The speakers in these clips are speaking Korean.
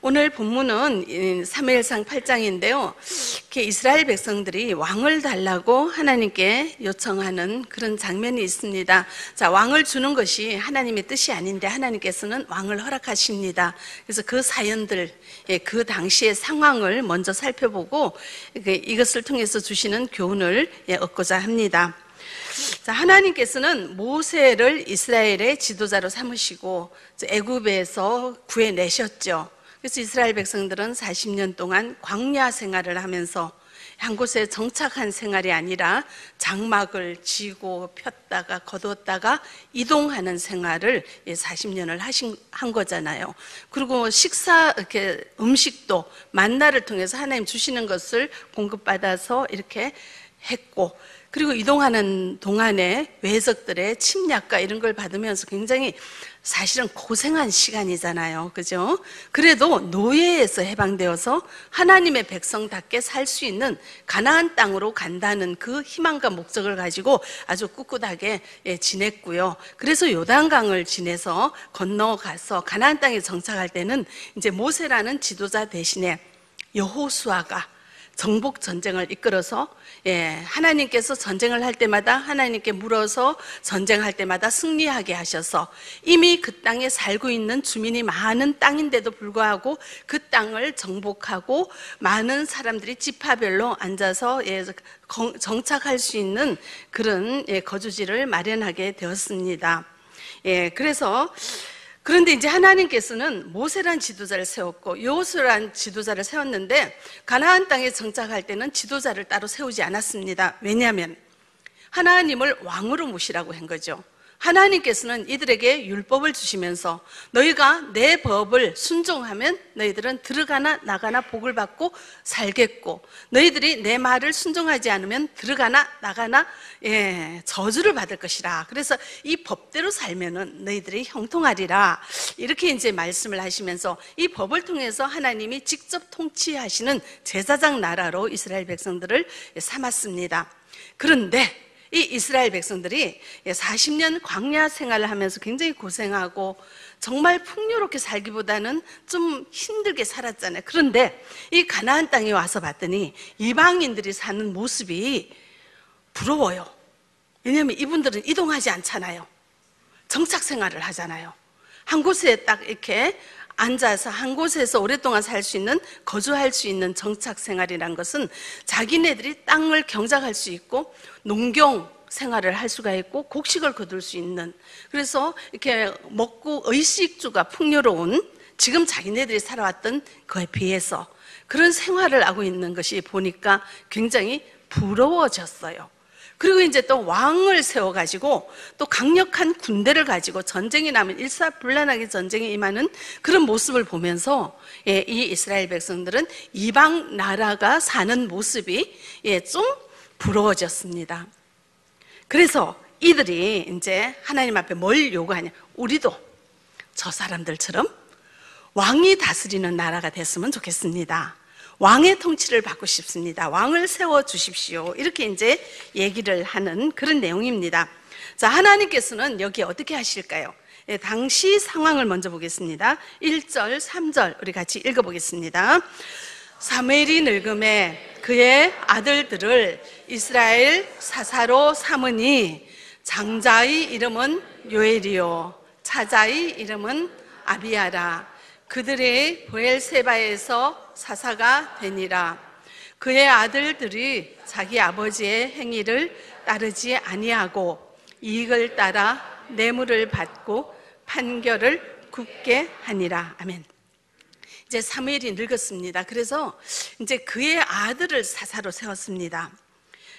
오늘 본문은 사무엘상 8장인데요. 이렇게 이스라엘 백성들이 왕을 달라고 하나님께 요청하는 그런 장면이 있습니다. 자, 왕을 주는 것이 하나님의 뜻이 아닌데 하나님께서는 왕을 허락하십니다. 그래서 그 사연들, 그 당시의 상황을 먼저 살펴보고 이것을 통해서 주시는 교훈을 얻고자 합니다. 자, 하나님께서는 모세를 이스라엘의 지도자로 삼으시고 애굽에서 구해내셨죠. 그래서 이스라엘 백성들은 40년 동안 광야 생활을 하면서 한 곳에 정착한 생활이 아니라 장막을 지고 폈다가 거두었다가 이동하는 생활을 40년을 한 거잖아요. 그리고 이렇게 음식도 만나를 통해서 하나님 주시는 것을 공급받아서 이렇게 했고, 그리고 이동하는 동안에 외적들의 침략과 이런 걸 받으면서 굉장히 사실은 고생한 시간이잖아요. 그죠? 그래도 노예에서 해방되어서 하나님의 백성답게 살 수 있는 가나안 땅으로 간다는 그 희망과 목적을 가지고 아주 꿋꿋하게 지냈고요. 그래서 요단강을 지내서 건너가서 가나안 땅에 정착할 때는 이제 모세라는 지도자 대신에 여호수아가 정복 전쟁을 이끌어서 하나님께서 전쟁을 할 때마다 하나님께 물어서 전쟁할 때마다 승리하게 하셔서 이미 그 땅에 살고 있는 주민이 많은 땅인데도 불구하고 그 땅을 정복하고 많은 사람들이 지파별로 앉아서 정착할 수 있는 그런 거주지를 마련하게 되었습니다. 그런데 이제 하나님께서는 모세란 지도자를 세웠고 여호수아란 지도자를 세웠는데 가나안 땅에 정착할 때는 지도자를 따로 세우지 않았습니다. 왜냐하면 하나님을 왕으로 모시라고 한 거죠. 하나님께서는 이들에게 율법을 주시면서 너희가 내 법을 순종하면 너희들은 들어가나 나가나 복을 받고 살겠고, 너희들이 내 말을 순종하지 않으면 들어가나 나가나 저주를 받을 것이라. 그래서 이 법대로 살면은 너희들이 형통하리라. 이렇게 이제 말씀을 하시면서 이 법을 통해서 하나님이 직접 통치하시는 제사장 나라로 이스라엘 백성들을 삼았습니다. 그런데 이 이스라엘 백성들이 40년 광야 생활을 하면서 굉장히 고생하고 정말 풍요롭게 살기보다는 좀 힘들게 살았잖아요. 그런데 이 가나안 땅에 와서 봤더니 이방인들이 사는 모습이 부러워요. 왜냐하면 이분들은 이동하지 않잖아요. 정착 생활을 하잖아요. 한 곳에 딱 이렇게 앉아서 한 곳에서 오랫동안 살 수 있는, 거주할 수 있는 정착 생활이란 것은 자기네들이 땅을 경작할 수 있고 농경 생활을 할 수가 있고 곡식을 거둘 수 있는, 그래서 이렇게 먹고 의식주가 풍요로운 지금 자기네들이 살아왔던 그에 비해서 그런 생활을 하고 있는 것이 보니까 굉장히 부러워졌어요. 그리고 이제 또 왕을 세워가지고 또 강력한 군대를 가지고 전쟁이 나면 일사불란하게 전쟁에 임하는 그런 모습을 보면서 이 이스라엘 백성들은 이방 나라가 사는 모습이 좀 부러워졌습니다. 그래서 이들이 이제 하나님 앞에 뭘 요구하냐, 우리도 저 사람들처럼 왕이 다스리는 나라가 됐으면 좋겠습니다. 왕의 통치를 받고 싶습니다. 왕을 세워 주십시오. 이렇게 이제 얘기를 하는 그런 내용입니다. 자, 하나님께서는 여기 어떻게 하실까요? 당시 상황을 먼저 보겠습니다. 1절, 3절 우리 같이 읽어보겠습니다. 사무엘이 늙음에 그의 아들들을 이스라엘 사사로 삼으니 장자의 이름은 요엘이요 차자의 이름은 아비야라. 그들의 브엘세바에서 사사가 되니라. 그의 아들들이 자기 아버지의 행위를 따르지 아니하고 이익을 따라 뇌물을 받고 판결을 굽게 하니라. 아멘. 이제 사무엘이 늙었습니다. 그래서 이제 그의 아들을 사사로 세웠습니다.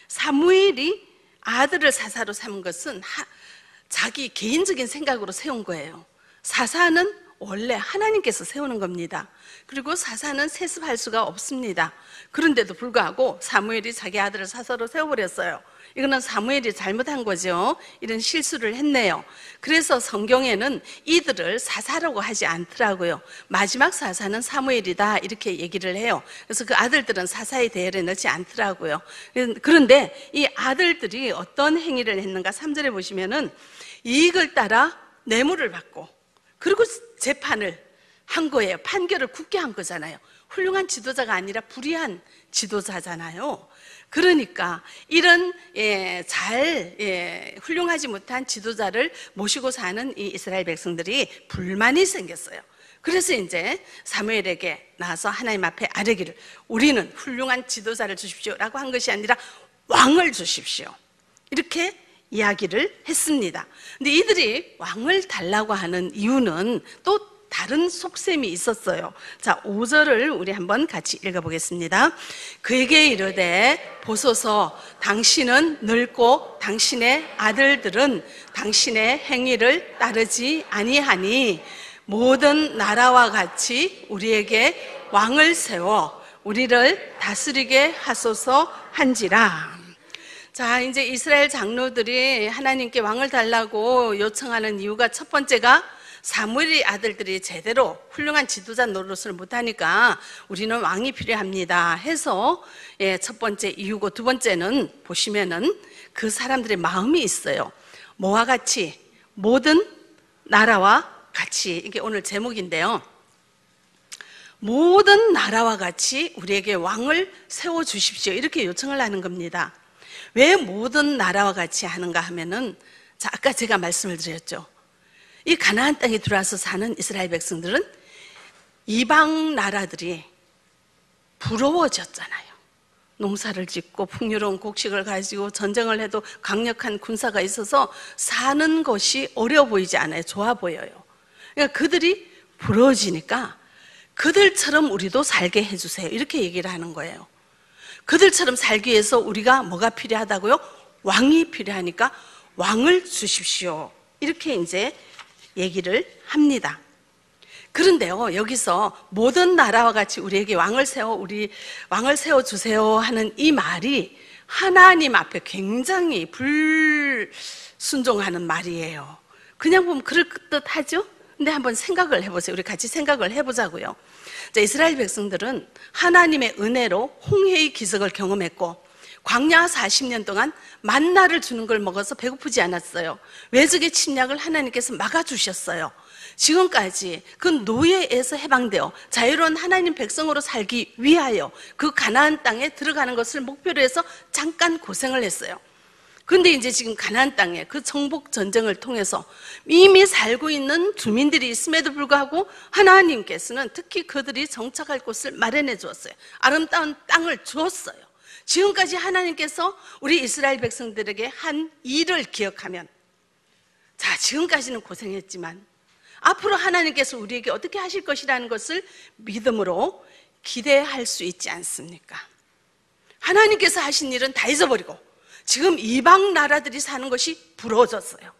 사무엘이 아들을 사사로 삼은 것은 자기 개인적인 생각으로 세운 거예요. 사사는 원래 하나님께서 세우는 겁니다. 그리고 사사는 세습할 수가 없습니다. 그런데도 불구하고 사무엘이 자기 아들을 사사로 세워버렸어요. 이거는 사무엘이 잘못한 거죠. 이런 실수를 했네요. 그래서 성경에는 이들을 사사라고 하지 않더라고요. 마지막 사사는 사무엘이다 이렇게 얘기를 해요. 그래서 그 아들들은 사사의 대열에 넣지 않더라고요. 그런데 이 아들들이 어떤 행위를 했는가 3절에 보시면은 이익을 따라 뇌물을 받고, 그리고 재판을 한 거예요. 판결을 굳게 한 거잖아요. 훌륭한 지도자가 아니라 불의한 지도자잖아요. 그러니까 이런 훌륭하지 못한 지도자를 모시고 사는 이 이스라엘 백성들이 불만이 생겼어요. 그래서 이제 사무엘에게 나와서 하나님 앞에 아뢰기를, 우리는 훌륭한 지도자를 주십시오라고 한 것이 아니라 왕을 주십시오, 이렇게 이야기를 했습니다. 근데 이들이 왕을 달라고 하는 이유는 또 다른 속셈이 있었어요. 자, 5절을 우리 한번 같이 읽어보겠습니다. 그에게 이르되 보소서, 당신은 늙고 당신의 아들들은 당신의 행위를 따르지 아니하니 모든 나라와 같이 우리에게 왕을 세워 우리를 다스리게 하소서 한지라. 자, 이제 이스라엘 장로들이 하나님께 왕을 달라고 요청하는 이유가, 첫 번째가 사무엘의 아들들이 제대로 훌륭한 지도자 노릇을 못하니까 우리는 왕이 필요합니다 해서 첫 번째 이유고, 두 번째는 보시면은 그 사람들의 마음이 있어요. 뭐와 같이? 모든 나라와 같이. 이게 오늘 제목인데요. 모든 나라와 같이 우리에게 왕을 세워주십시오, 이렇게 요청을 하는 겁니다. 왜 모든 나라와 같이 하는가 하면은, 자, 아까 제가 말씀을 드렸죠. 이 가나안 땅에 들어와서 사는 이스라엘 백성들은 이방 나라들이 부러워졌잖아요. 농사를 짓고 풍요로운 곡식을 가지고 전쟁을 해도 강력한 군사가 있어서 사는 것이 어려워 보이지 않아요. 좋아 보여요. 그러니까 그들이 부러워지니까 그들처럼 우리도 살게 해주세요, 이렇게 얘기를 하는 거예요. 그들처럼 살기 위해서 우리가 뭐가 필요하다고요? 왕이 필요하니까 왕을 주십시오, 이렇게 이제 얘기를 합니다. 그런데요, 여기서 모든 나라와 같이 우리에게 왕을 세워 주세요 하는 이 말이 하나님 앞에 굉장히 불순종하는 말이에요. 그냥 보면 그럴 듯 하죠? 근데 한번 생각을 해보세요. 우리 같이 생각을 해보자고요. 자, 이스라엘 백성들은 하나님의 은혜로 홍해의 기적을 경험했고, 광야 40년 동안 만나를 주는 걸 먹어서 배고프지 않았어요. 외적의 침략을 하나님께서 막아주셨어요. 지금까지 그 노예에서 해방되어 자유로운 하나님 백성으로 살기 위하여 그 가나안 땅에 들어가는 것을 목표로 해서 잠깐 고생을 했어요. 그런데 이제 지금 가나안 땅에 그 정복 전쟁을 통해서 이미 살고 있는 주민들이 있음에도 불구하고 하나님께서는 특히 그들이 정착할 곳을 마련해 주었어요. 아름다운 땅을 주었어요. 지금까지 하나님께서 우리 이스라엘 백성들에게 한 일을 기억하면, 자, 지금까지는 고생했지만 앞으로 하나님께서 우리에게 어떻게 하실 것이라는 것을 믿음으로 기대할 수 있지 않습니까? 하나님께서 하신 일은 다 잊어버리고 지금 이방 나라들이 사는 것이 부러워졌어요.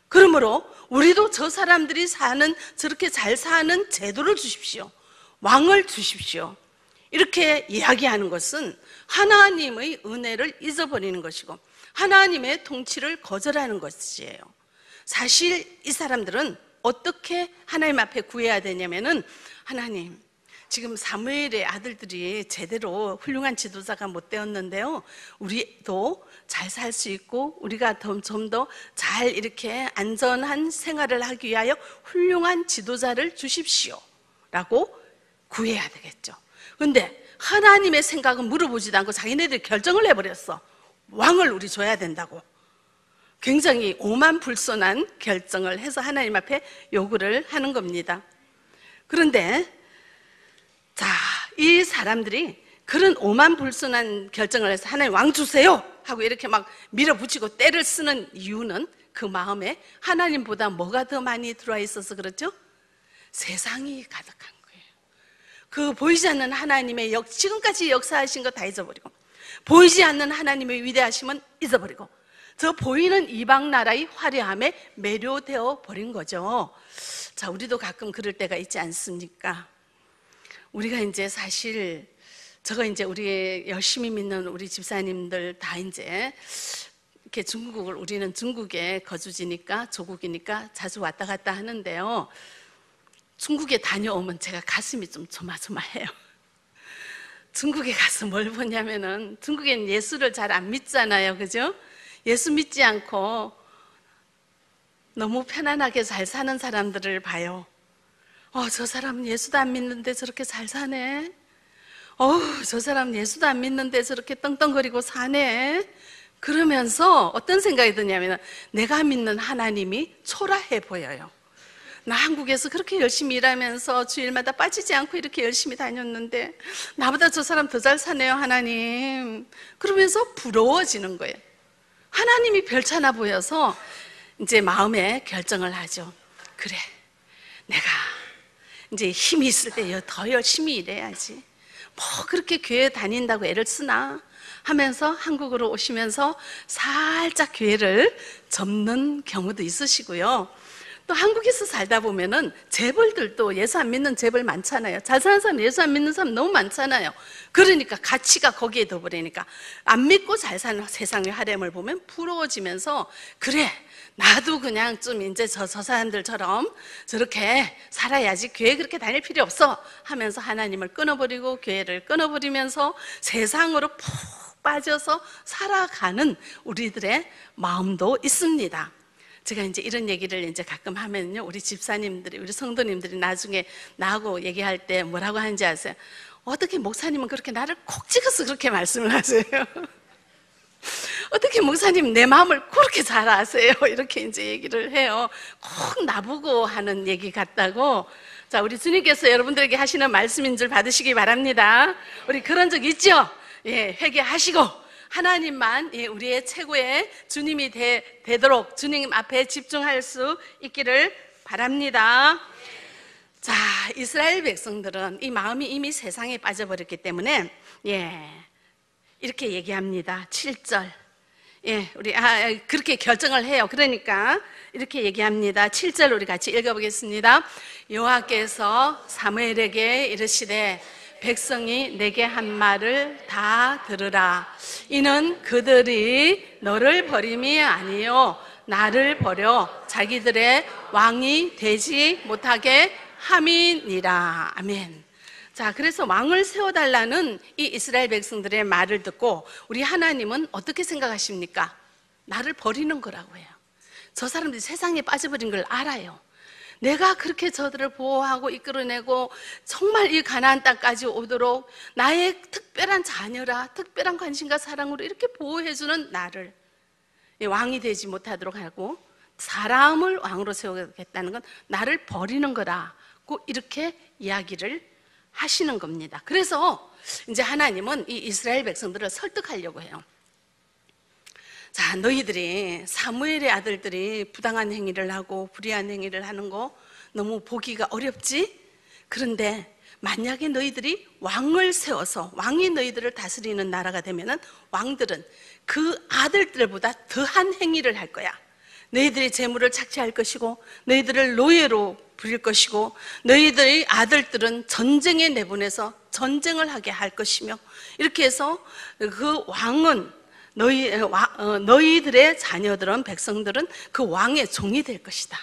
그러므로 우리도 저 사람들이 사는, 저렇게 잘 사는 제도를 주십시오, 왕을 주십시오, 이렇게 이야기하는 것은 하나님의 은혜를 잊어버리는 것이고 하나님의 통치를 거절하는 것이에요. 사실 이 사람들은 어떻게 하나님 앞에 구해야 되냐면은, 하나님, 지금 사무엘의 아들들이 제대로 훌륭한 지도자가 못 되었는데요, 우리도 잘 살 수 있고 우리가 좀 더 잘 이렇게 안전한 생활을 하기 위하여 훌륭한 지도자를 주십시오 라고 구해야 되겠죠. 그런데 하나님의 생각은 물어보지도 않고 자기네들이 결정을 해버렸어. 왕을 우리 줘야 된다고. 굉장히 오만불손한 결정을 해서 하나님 앞에 요구를 하는 겁니다. 그런데 자, 이 사람들이 그런 오만불손한 결정을 해서 하나님 왕 주세요 하고 이렇게 막 밀어붙이고 때를 쓰는 이유는 그 마음에 하나님보다 뭐가 더 많이 들어와 있어서 그렇죠? 세상이 가득한 거예요. 그 보이지 않는 하나님의 지금까지 역사하신 거 다 잊어버리고, 보이지 않는 하나님의 위대하심은 잊어버리고, 저 보이는 이방 나라의 화려함에 매료되어 버린 거죠. 자, 우리도 가끔 그럴 때가 있지 않습니까? 우리가 이제 사실 우리 열심히 믿는 우리 집사님들 다 이제 이렇게 우리는 중국에 거주지니까, 조국이니까 자주 왔다 갔다 하는데요, 중국에 다녀오면 제가 가슴이 좀 조마조마해요. 중국에 가서 뭘 보냐면은, 중국엔 예수를 잘 안 믿잖아요, 그죠? 예수 믿지 않고 너무 편안하게 잘 사는 사람들을 봐요. 저 사람은 예수도 안 믿는데 저렇게 잘 사네. 저 사람 예수도 안 믿는데 저렇게 떵떵거리고 사네. 그러면서 어떤 생각이 드냐면 내가 믿는 하나님이 초라해 보여요. 나 한국에서 그렇게 열심히 일하면서 주일마다 빠지지 않고 이렇게 열심히 다녔는데 나보다 저 사람 더 잘 사네요, 하나님. 그러면서 부러워지는 거예요. 하나님이 별차나 보여서 이제 마음에 결정을 하죠. 그래, 내가 이제 힘이 있을 때 더 열심히 일해야지. 뭐 그렇게 교회 다닌다고 애를 쓰나 하면서 한국으로 오시면서 살짝 교회를 접는 경우도 있으시고요. 또 한국에서 살다 보면은 재벌들도 예수 안 믿는 재벌 많잖아요. 잘 사는 사람, 예수 안 믿는 사람 너무 많잖아요. 그러니까 가치가 거기에 둬버리니까 안 믿고 잘 사는 세상의 하렘을 보면 부러워지면서 그래, 나도 그냥 좀 이제 저 사람들처럼 저렇게 살아야지, 교회 그렇게 다닐 필요 없어 하면서 하나님을 끊어버리고 교회를 끊어버리면서 세상으로 푹 빠져서 살아가는 우리들의 마음도 있습니다. 제가 이제 이런 얘기를 이제 가끔 하면요, 우리 집사님들이, 우리 성도님들이 나중에 나하고 얘기할 때 뭐라고 하는지 아세요? 어떻게 목사님은 그렇게 나를 콕 찍어서 그렇게 말씀을 하세요? 어떻게 목사님 내 마음을 그렇게 잘 아세요? 이렇게 이제 얘기를 해요. 꼭 나보고 하는 얘기 같다고. 자, 우리 주님께서 여러분들에게 하시는 말씀인 줄 받으시기 바랍니다. 우리 그런 적 있죠? 예, 회개하시고 하나님만 우리의 최고의 주님이 되도록 주님 앞에 집중할 수 있기를 바랍니다. 자, 이스라엘 백성들은 이 마음이 이미 세상에 빠져버렸기 때문에 이렇게 얘기합니다. 7절. 우리 그렇게 결정을 해요. 그러니까 이렇게 얘기합니다. 7절 우리 같이 읽어보겠습니다. 여호와께서 사무엘에게 이르시되 백성이 내게 한 말을 다 들으라. 이는 그들이 너를 버림이 아니요 나를 버려 자기들의 왕이 되지 못하게 함이니라. 아멘. 자, 그래서 왕을 세워달라는 이 이스라엘 백성들의 말을 듣고 우리 하나님은 어떻게 생각하십니까? 나를 버리는 거라고 해요. 저 사람들이 세상에 빠져버린 걸 알아요. 내가 그렇게 저들을 보호하고 이끌어내고 정말 이 가나안 땅까지 오도록 나의 특별한 자녀라, 특별한 관심과 사랑으로 이렇게 보호해주는 나를 왕이 되지 못하도록 하고 사람을 왕으로 세우겠다는 건 나를 버리는 거라고 이렇게 이야기를 하시는 겁니다. 그래서 이제 하나님은 이 이스라엘 백성들을 설득하려고 해요. 자, 너희들이 사무엘의 아들들이 부당한 행위를 하고 불의한 행위를 하는 거 너무 보기가 어렵지? 그런데 만약에 너희들이 왕을 세워서 왕이 너희들을 다스리는 나라가 되면은 왕들은 그 아들들보다 더한 행위를 할 거야. 너희들이 재물을 착취할 것이고 너희들을 노예로 부릴 것이고 너희들의 아들들은 전쟁에 내보내서 전쟁을 하게 할 것이며 이렇게 해서 그 왕은 너희들의 자녀들은 백성들은 그 왕의 종이 될 것이다.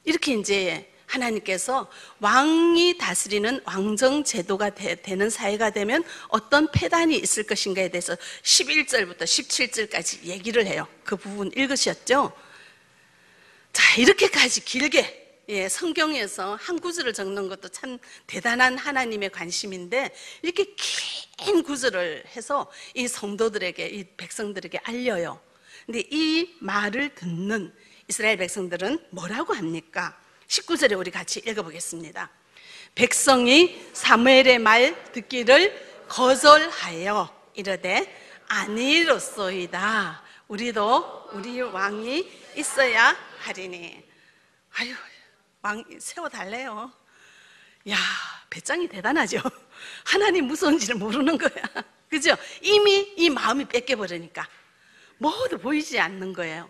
이렇게 이제 하나님께서 왕이 다스리는 왕정 제도가 되는 사회가 되면 어떤 폐단이 있을 것인가에 대해서 11절부터 17절까지 얘기를 해요. 그 부분 읽으셨죠? 자, 이렇게까지 길게 성경에서 한 구절을 적는 것도 참 대단한 하나님의 관심인데 이렇게 긴 구절을 해서 이 성도들에게, 이 백성들에게 알려요. 근데 이 말을 듣는 이스라엘 백성들은 뭐라고 합니까? 19절에 우리 같이 읽어보겠습니다. 백성이 사무엘의 말 듣기를 거절하여 이르되 아니로소이다. 우리도 우리 왕이 있어야 하리니. 아유, 왕 세워달래요. 야, 배짱이 대단하죠. 하나님 무서운지를 모르는 거야. 그죠? 이미 이 마음이 뺏겨버리니까 뭐도 보이지 않는 거예요.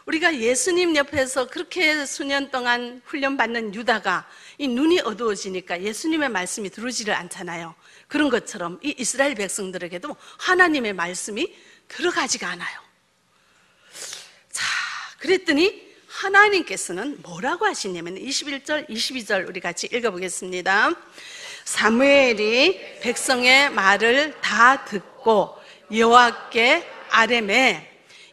우리가 예수님 옆에서 그렇게 수년 동안 훈련받는 유다가 이 눈이 어두워지니까 예수님의 말씀이 들어오지를 않잖아요. 그런 것처럼 이 이스라엘 백성들에게도 하나님의 말씀이 들어가지가 않아요. 자, 그랬더니 하나님께서는 뭐라고 하시냐면 21절, 22절 우리 같이 읽어보겠습니다. 사무엘이 백성의 말을 다 듣고 여호와께 아뢰매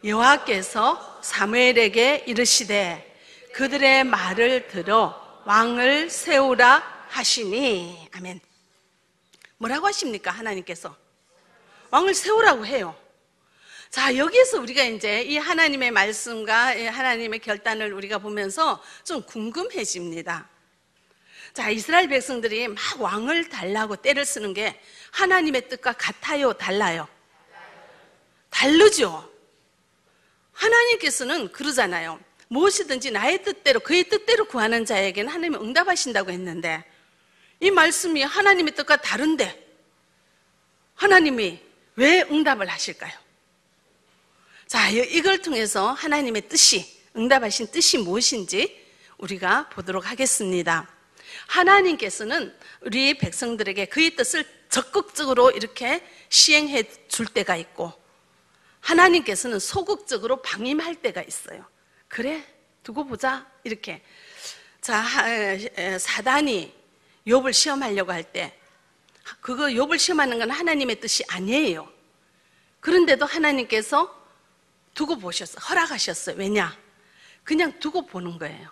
여호와께서 사무엘에게 이르시되 그들의 말을 들어 왕을 세우라 하시니. 아멘. 뭐라고 하십니까? 하나님께서 왕을 세우라고 해요. 자, 여기에서 우리가 이제 이 하나님의 말씀과 하나님의 결단을 우리가 보면서 좀 궁금해집니다. 자, 이스라엘 백성들이 막 왕을 달라고 떼를 쓰는 게 하나님의 뜻과 같아요? 달라요? 다르죠. 하나님께서는 그러잖아요. 무엇이든지 나의 뜻대로, 그의 뜻대로 구하는 자에게는 하나님이 응답하신다고 했는데, 이 말씀이 하나님의 뜻과 다른데 하나님이 왜 응답을 하실까요? 자, 이걸 통해서 하나님의 뜻이, 응답하신 뜻이 무엇인지 우리가 보도록 하겠습니다. 하나님께서는 우리 백성들에게 그의 뜻을 적극적으로 이렇게 시행해 줄 때가 있고, 하나님께서는 소극적으로 방임할 때가 있어요. 그래, 두고 보자, 이렇게. 자, 사단이 욥을 시험하려고 할 때, 그거 욥을 시험하는 건 하나님의 뜻이 아니에요. 그런데도 하나님께서 두고 보셨어요. 허락하셨어요. 왜냐? 그냥 두고 보는 거예요.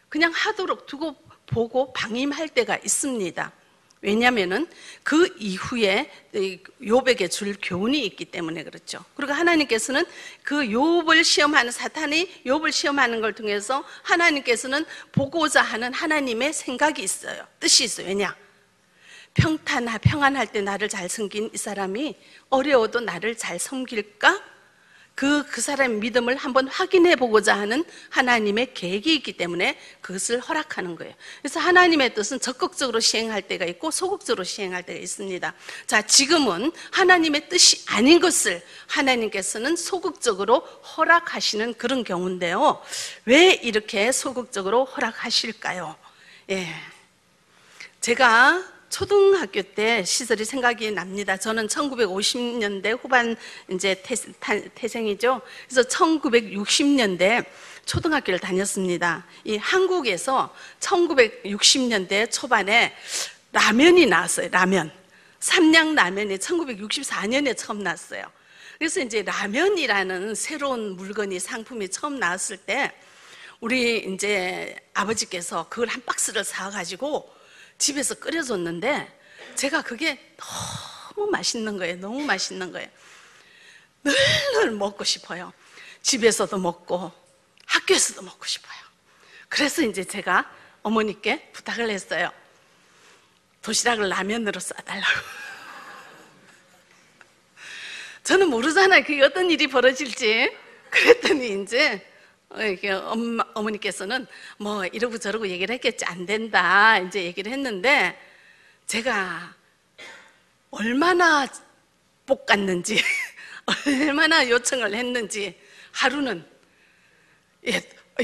그냥 하도록 두고 보고 방임할 때가 있습니다. 왜냐하면은 그 이후에 욥에게 줄 교훈이 있기 때문에 그렇죠. 그리고 하나님께서는 그 욥을 시험하는, 사탄이 욥을 시험하는 걸 통해서 하나님께서는 보고자 하는 하나님의 생각이 있어요. 뜻이 있어요. 왜냐? 평안할 때 나를 잘 섬긴 이 사람이 어려워도 나를 잘 섬길까? 그 사람의 믿음을 한번 확인해 보고자 하는 하나님의 계획이 있기 때문에 그것을 허락하는 거예요. 그래서 하나님의 뜻은 적극적으로 시행할 때가 있고 소극적으로 시행할 때가 있습니다. 자, 지금은 하나님의 뜻이 아닌 것을 하나님께서는 소극적으로 허락하시는 그런 경우인데요. 왜 이렇게 소극적으로 허락하실까요? 예, 제가 초등학교 때 시절이 생각이 납니다. 저는 1950년대 후반 이제 태생이죠. 그래서 1960년대 초등학교를 다녔습니다. 이 한국에서 1960년대 초반에 라면이 나왔어요. 라면. 삼양라면이 1964년에 처음 나왔어요. 그래서 이제 라면이라는 새로운 물건이, 상품이 처음 나왔을 때 우리 이제 아버지께서 그걸 한 박스를 사가지고 집에서 끓여줬는데 제가 그게 너무 맛있는 거예요. 너무 맛있는 거예요. 늘 먹고 싶어요. 집에서도 먹고 학교에서도 먹고 싶어요. 그래서 이제 제가 어머니께 부탁을 했어요. 도시락을 라면으로 싸달라고. 저는 모르잖아요. 그게 어떤 일이 벌어질지. 그랬더니 이제 어머니께서는 뭐 이러고 저러고 얘기를 했겠지. 안 된다 이제 얘기를 했는데, 제가 얼마나 볶았는지 얼마나 요청을 했는지 하루는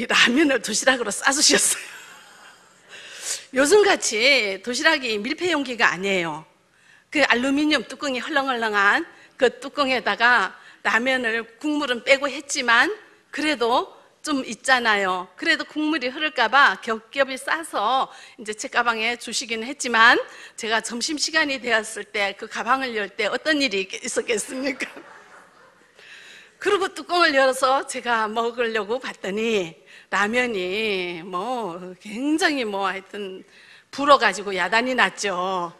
라면을 도시락으로 싸주셨어요. 요즘같이 도시락이 밀폐 용기가 아니에요. 그 알루미늄 뚜껑이 헐렁헐렁한 그 뚜껑에다가 라면을, 국물은 빼고 했지만 그래도 좀 있잖아요. 그래도 국물이 흐를까봐 겹겹이 싸서 이제 제 가방에 주시기는 했지만, 제가 점심시간이 되었을 때 그 가방을 열 때 어떤 일이 있었겠습니까? 그리고 뚜껑을 열어서 제가 먹으려고 봤더니 라면이 뭐 굉장히 뭐 하여튼 불어가지고 야단이 났죠.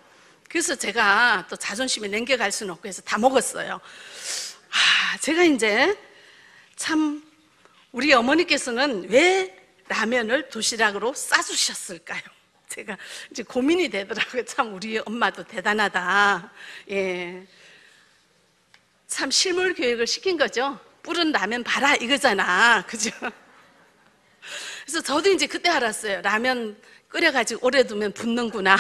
그래서 제가 또 자존심이 남겨갈 수는 없고 해서 다 먹었어요. 제가 이제 참, 우리 어머니께서는 왜 라면을 도시락으로 싸주셨을까요? 제가 이제 고민이 되더라고요. 참 우리 엄마도 대단하다. 예, 참 실물 교육을 시킨 거죠. 불은 라면 봐라 이거잖아, 그죠? 그래서 저도 이제 그때 알았어요. 라면 끓여가지고 오래 두면 붓는구나.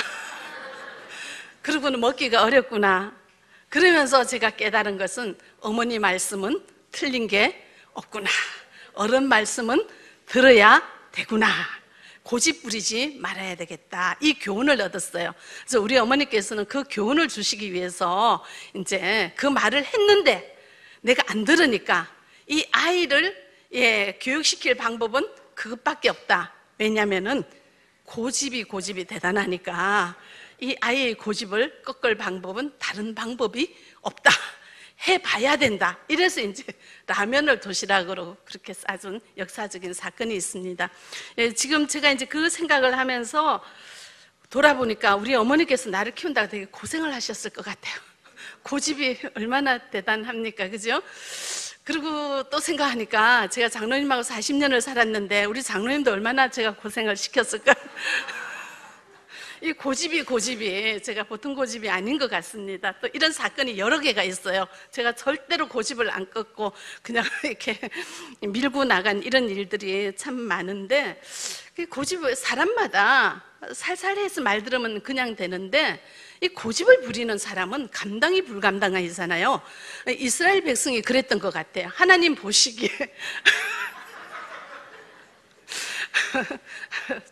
그러고는 먹기가 어렵구나. 그러면서 제가 깨달은 것은 어머니 말씀은 틀린 게 없구나. 어른 말씀은 들어야 되구나. 고집 부리지 말아야 되겠다. 이 교훈을 얻었어요. 그래서 우리 어머니께서는 그 교훈을 주시기 위해서 이제 그 말을 했는데 내가 안 들으니까 이 아이를 교육시킬 방법은 그것밖에 없다. 왜냐면은 고집이 대단하니까 이 아이의 고집을 꺾을 방법은 다른 방법이 없다 해봐야 된다. 이래서 이제 라면을 도시락으로 그렇게 싸준 역사적인 사건이 있습니다. 지금 제가 이제 그 생각을 하면서 돌아보니까 우리 어머니께서 나를 키운다가 되게 고생을 하셨을 것 같아요. 고집이 얼마나 대단합니까? 그죠? 그리고 또 생각하니까 제가 장로님하고 40년을 살았는데 우리 장로님도 얼마나 제가 고생을 시켰을까? 이 고집이 제가 보통 고집이 아닌 것 같습니다. 또 이런 사건이 여러 개가 있어요. 제가 절대로 고집을 안 꺾고 그냥 이렇게 밀고 나간 이런 일들이 참 많은데, 고집을 사람마다 살살해서 말 들으면 그냥 되는데 이 고집을 부리는 사람은 감당이 불감당하잖아요. 이스라엘 백성이 그랬던 것 같아요. 하나님 보시기에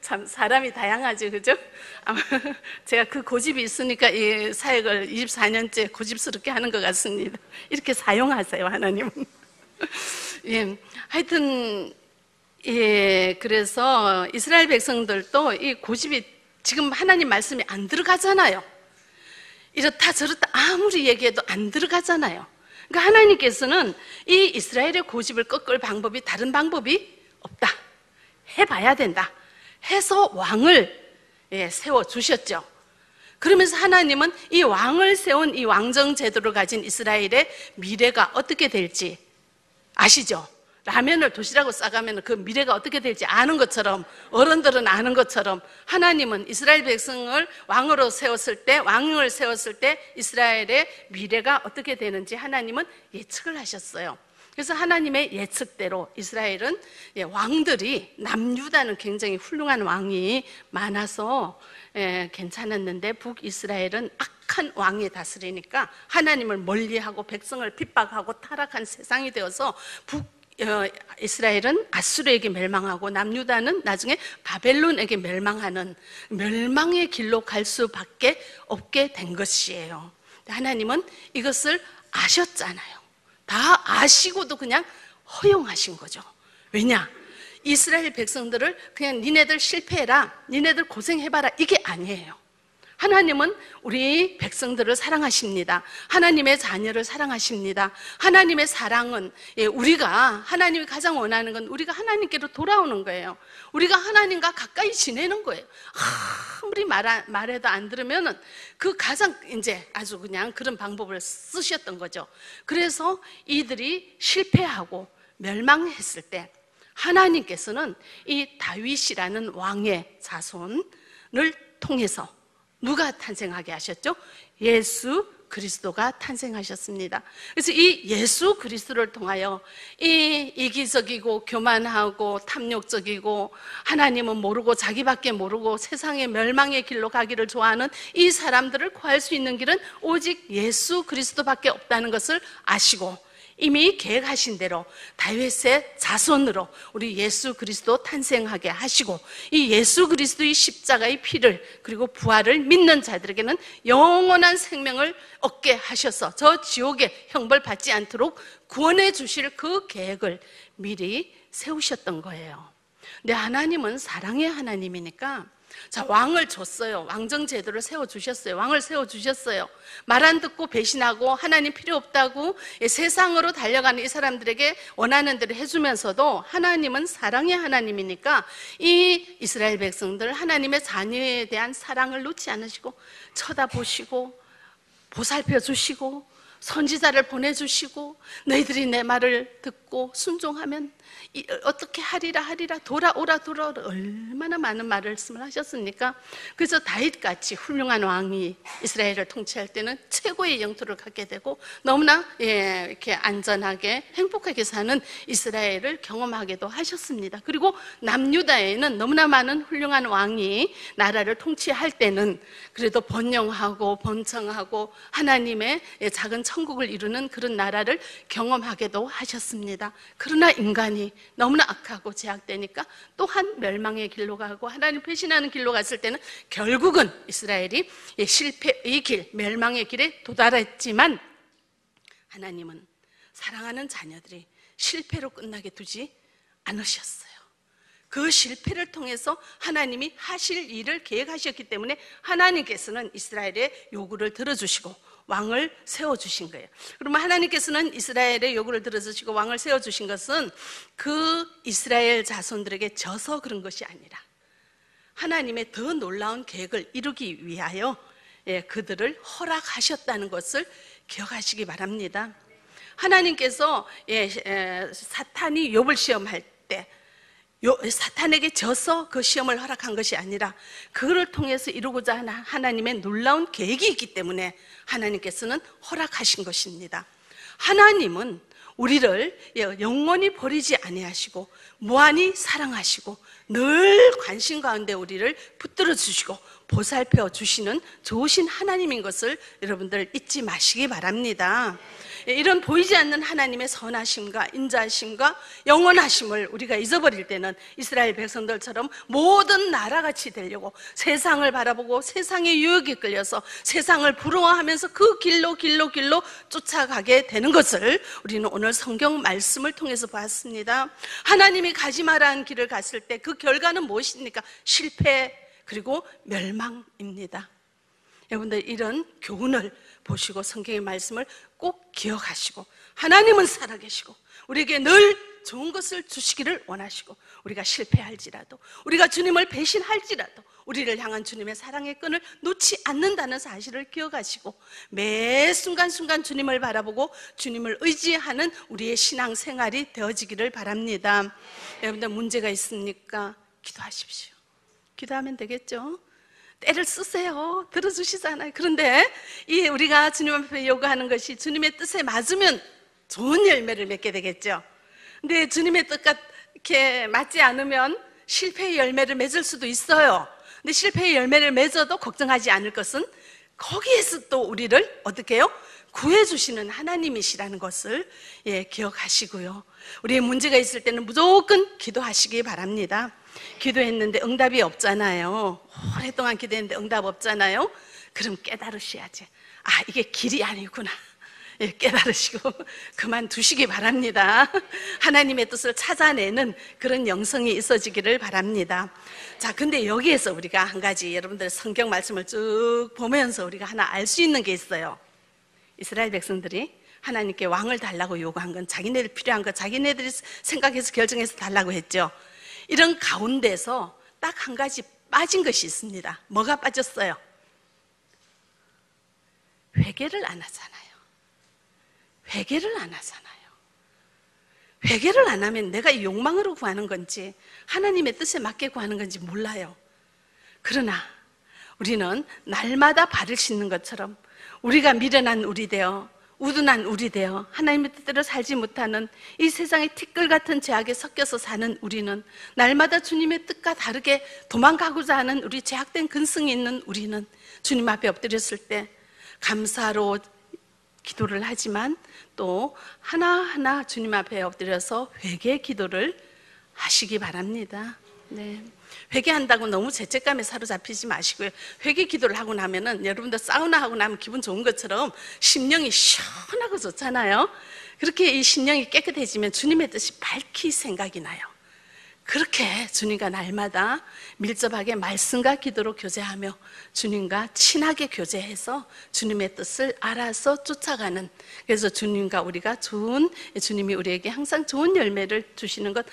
참 사람이 다양하죠, 그죠? 제가 그 고집이 있으니까 이 사역을 24년째 고집스럽게 하는 것 같습니다. 이렇게 사용하세요, 하나님은. 예, 하여튼 그래서 이스라엘 백성들도 이 고집이 지금 하나님 말씀이 안 들어가잖아요. 이렇다 저렇다 아무리 얘기해도 안 들어가잖아요. 그러니까 하나님께서는 이 이스라엘의 고집을 꺾을 방법이 다른 방법이 없다. 해봐야 된다. 해서 왕을 세워주셨죠. 그러면서 하나님은 이 왕을 세운 이 왕정 제도를 가진 이스라엘의 미래가 어떻게 될지 아시죠? 라면을 도시락으로 싸가면 그 미래가 어떻게 될지 아는 것처럼, 어른들은 아는 것처럼 하나님은 이스라엘 백성을 왕을 세웠을 때 이스라엘의 미래가 어떻게 되는지 하나님은 예측을 하셨어요. 그래서 하나님의 예측대로 이스라엘은 왕들이, 남유다는 굉장히 훌륭한 왕이 많아서 괜찮았는데 북이스라엘은 악한 왕이 다스리니까 하나님을 멀리하고 백성을 핍박하고 타락한 세상이 되어서 이스라엘은 아수르에게 멸망하고 남유다는 나중에 바벨론에게 멸망하는 멸망의 길로 갈 수밖에 없게 된 것이에요. 하나님은 이것을 아셨잖아요. 다 아시고도 그냥 허용하신 거죠. 왜냐? 이스라엘 백성들을 그냥 니네들 실패해라, 니네들 고생해봐라, 이게 아니에요. 하나님은 우리 백성들을 사랑하십니다. 하나님의 자녀를 사랑하십니다. 하나님의 사랑은 하나님이 가장 원하는 건 우리가 하나님께로 돌아오는 거예요. 우리가 하나님과 가까이 지내는 거예요. 아무리 말해도 안 들으면은 그 가장 이제 아주 그냥 그런 방법을 쓰셨던 거죠. 그래서 이들이 실패하고 멸망했을 때 하나님께서는 이 다윗이라는 왕의 자손을 통해서 누가 탄생하게 하셨죠? 예수 그리스도가 탄생하셨습니다. 그래서 이 예수 그리스도를 통하여 이 이기적이고 교만하고 탐욕적이고 하나님은 모르고 자기밖에 모르고 세상의 멸망의 길로 가기를 좋아하는 이 사람들을 구할 수 있는 길은 오직 예수 그리스도밖에 없다는 것을 아시고 이미 계획하신 대로 다윗의 자손으로 우리 예수 그리스도 탄생하게 하시고 이 예수 그리스도의 십자가의 피를 그리고 부활을 믿는 자들에게는 영원한 생명을 얻게 하셔서 저 지옥의 형벌 받지 않도록 구원해 주실 그 계획을 미리 세우셨던 거예요. 근데 하나님은 사랑의 하나님이니까 자, 왕을 줬어요. 왕정 제도를 세워주셨어요. 왕을 세워주셨어요. 말 안 듣고 배신하고 하나님 필요 없다고 세상으로 달려가는 이 사람들에게 원하는 대로 해주면서도 하나님은 사랑의 하나님이니까 이 이스라엘 백성들 하나님의 자녀에 대한 사랑을 놓지 않으시고 쳐다보시고 보살펴 주시고 선지자를 보내주시고 너희들이 내 말을 듣고 순종하면 어떻게 하리라 돌아오라 얼마나 많은 말씀을 하셨습니까? 그래서 다윗같이 훌륭한 왕이 이스라엘을 통치할 때는 최고의 영토를 갖게 되고 너무나 이렇게 안전하게 행복하게 사는 이스라엘을 경험하게도 하셨습니다. 그리고 남유다에는 너무나 많은 훌륭한 왕이 나라를 통치할 때는 그래도 번영하고 번창하고 하나님의 작은 천국을 이루는 그런 나라를 경험하게도 하셨습니다. 그러나 인간이 너무나 악하고 제약되니까 또한 멸망의 길로 가고 하나님 배신하는 길로 갔을 때는 결국은 이스라엘이 실패의 길, 멸망의 길에 도달했지만 하나님은 사랑하는 자녀들이 실패로 끝나게 두지 않으셨어요. 그 실패를 통해서 하나님이 하실 일을 계획하셨기 때문에 하나님께서는 이스라엘의 요구를 들어주시고 왕을 세워주신 거예요. 그러면 하나님께서는 이스라엘의 요구를 들어주시고 왕을 세워주신 것은 그 이스라엘 자손들에게 져서 그런 것이 아니라 하나님의 더 놀라운 계획을 이루기 위하여 그들을 허락하셨다는 것을 기억하시기 바랍니다. 하나님께서 사탄이 욥을 시험할 때 사탄에게 져서 그 시험을 허락한 것이 아니라 그를 통해서 이루고자 하는 하나님의 놀라운 계획이 있기 때문에 하나님께서는 허락하신 것입니다. 하나님은 우리를 영원히 버리지 아니하시고 무한히 사랑하시고 늘 관심 가운데 우리를 붙들어 주시고 보살펴 주시는 좋으신 하나님인 것을 여러분들 잊지 마시기 바랍니다. 이런 보이지 않는 하나님의 선하심과 인자하심과 영원하심을 우리가 잊어버릴 때는 이스라엘 백성들처럼 모든 나라같이 되려고 세상을 바라보고 세상의 유혹에 끌려서 세상을 부러워하면서 그 길로 쫓아가게 되는 것을 우리는 오늘 성경 말씀을 통해서 봤습니다. 하나님이 가지 말라는 길을 갔을 때 그 결과는 무엇입니까? 실패 그리고 멸망입니다. 여러분들 이런 교훈을 보시고 성경의 말씀을 꼭 기억하시고 하나님은 살아계시고 우리에게 늘 좋은 것을 주시기를 원하시고 우리가 실패할지라도 우리가 주님을 배신할지라도 우리를 향한 주님의 사랑의 끈을 놓지 않는다는 사실을 기억하시고 매 순간순간 주님을 바라보고 주님을 의지하는 우리의 신앙생활이 되어지기를 바랍니다. 여러분들 문제가 있습니까? 기도하십시오. 기도하면 되겠죠? 때를 쓰세요. 들어주시잖아요. 그런데 우리가 주님 앞에 요구하는 것이 주님의 뜻에 맞으면 좋은 열매를 맺게 되겠죠. 근데 주님의 뜻과 이렇게 맞지 않으면 실패의 열매를 맺을 수도 있어요. 근데 실패의 열매를 맺어도 걱정하지 않을 것은 거기에서 또 우리를 어떻게 해요? 구해주시는 하나님이시라는 것을 기억하시고요. 우리의 문제가 있을 때는 무조건 기도하시기 바랍니다. 기도했는데 응답이 없잖아요. 오랫동안 기도했는데 응답 없잖아요. 그럼 깨달으셔야지. 아, 이게 길이 아니구나. 깨달으시고 그만두시기 바랍니다. 하나님의 뜻을 찾아내는 그런 영성이 있어지기를 바랍니다. 자, 근데 여기에서 우리가 한 가지 여러분들 성경 말씀을 쭉 보면서 우리가 하나 알 수 있는 게 있어요. 이스라엘 백성들이 하나님께 왕을 달라고 요구한 건 자기네들 필요한 거 자기네들이 생각해서 결정해서 달라고 했죠. 이런 가운데서 딱 한 가지 빠진 것이 있습니다. 뭐가 빠졌어요? 회개를 안 하잖아요. 회개를 안 하잖아요. 회개를 안 하면 내가 욕망으로 구하는 건지 하나님의 뜻에 맞게 구하는 건지 몰라요. 그러나 우리는 날마다 발을 씻는 것처럼 우리가 미련한 우리 되어 우둔한 우리 되어 하나님의 뜻대로 살지 못하는 이 세상의 티끌 같은 죄악에 섞여서 사는 우리는 날마다 주님의 뜻과 다르게 도망가고자 하는 우리 죄악된 근성이 있는 우리는 주님 앞에 엎드렸을 때 감사로 기도를 하지만 또 하나하나 주님 앞에 엎드려서 회개 기도를 하시기 바랍니다. 네. 회개한다고 너무 죄책감에 사로잡히지 마시고요. 회개 기도를 하고 나면은 여러분들 사우나 하고 나면 기분 좋은 것처럼 심령이 시원하고 좋잖아요. 그렇게 이 심령이 깨끗해지면 주님의 뜻이 밝히 생각이 나요. 그렇게 주님과 날마다 밀접하게 말씀과 기도로 교제하며 주님과 친하게 교제해서 주님의 뜻을 알아서 쫓아가는, 그래서 주님과 우리가 주님이 우리에게 항상 좋은 열매를 주시는 것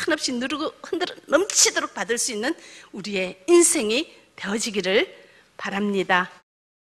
한없이 누르고 흔들어 넘치도록 받을 수 있는 우리의 인생이 되어지기를 바랍니다.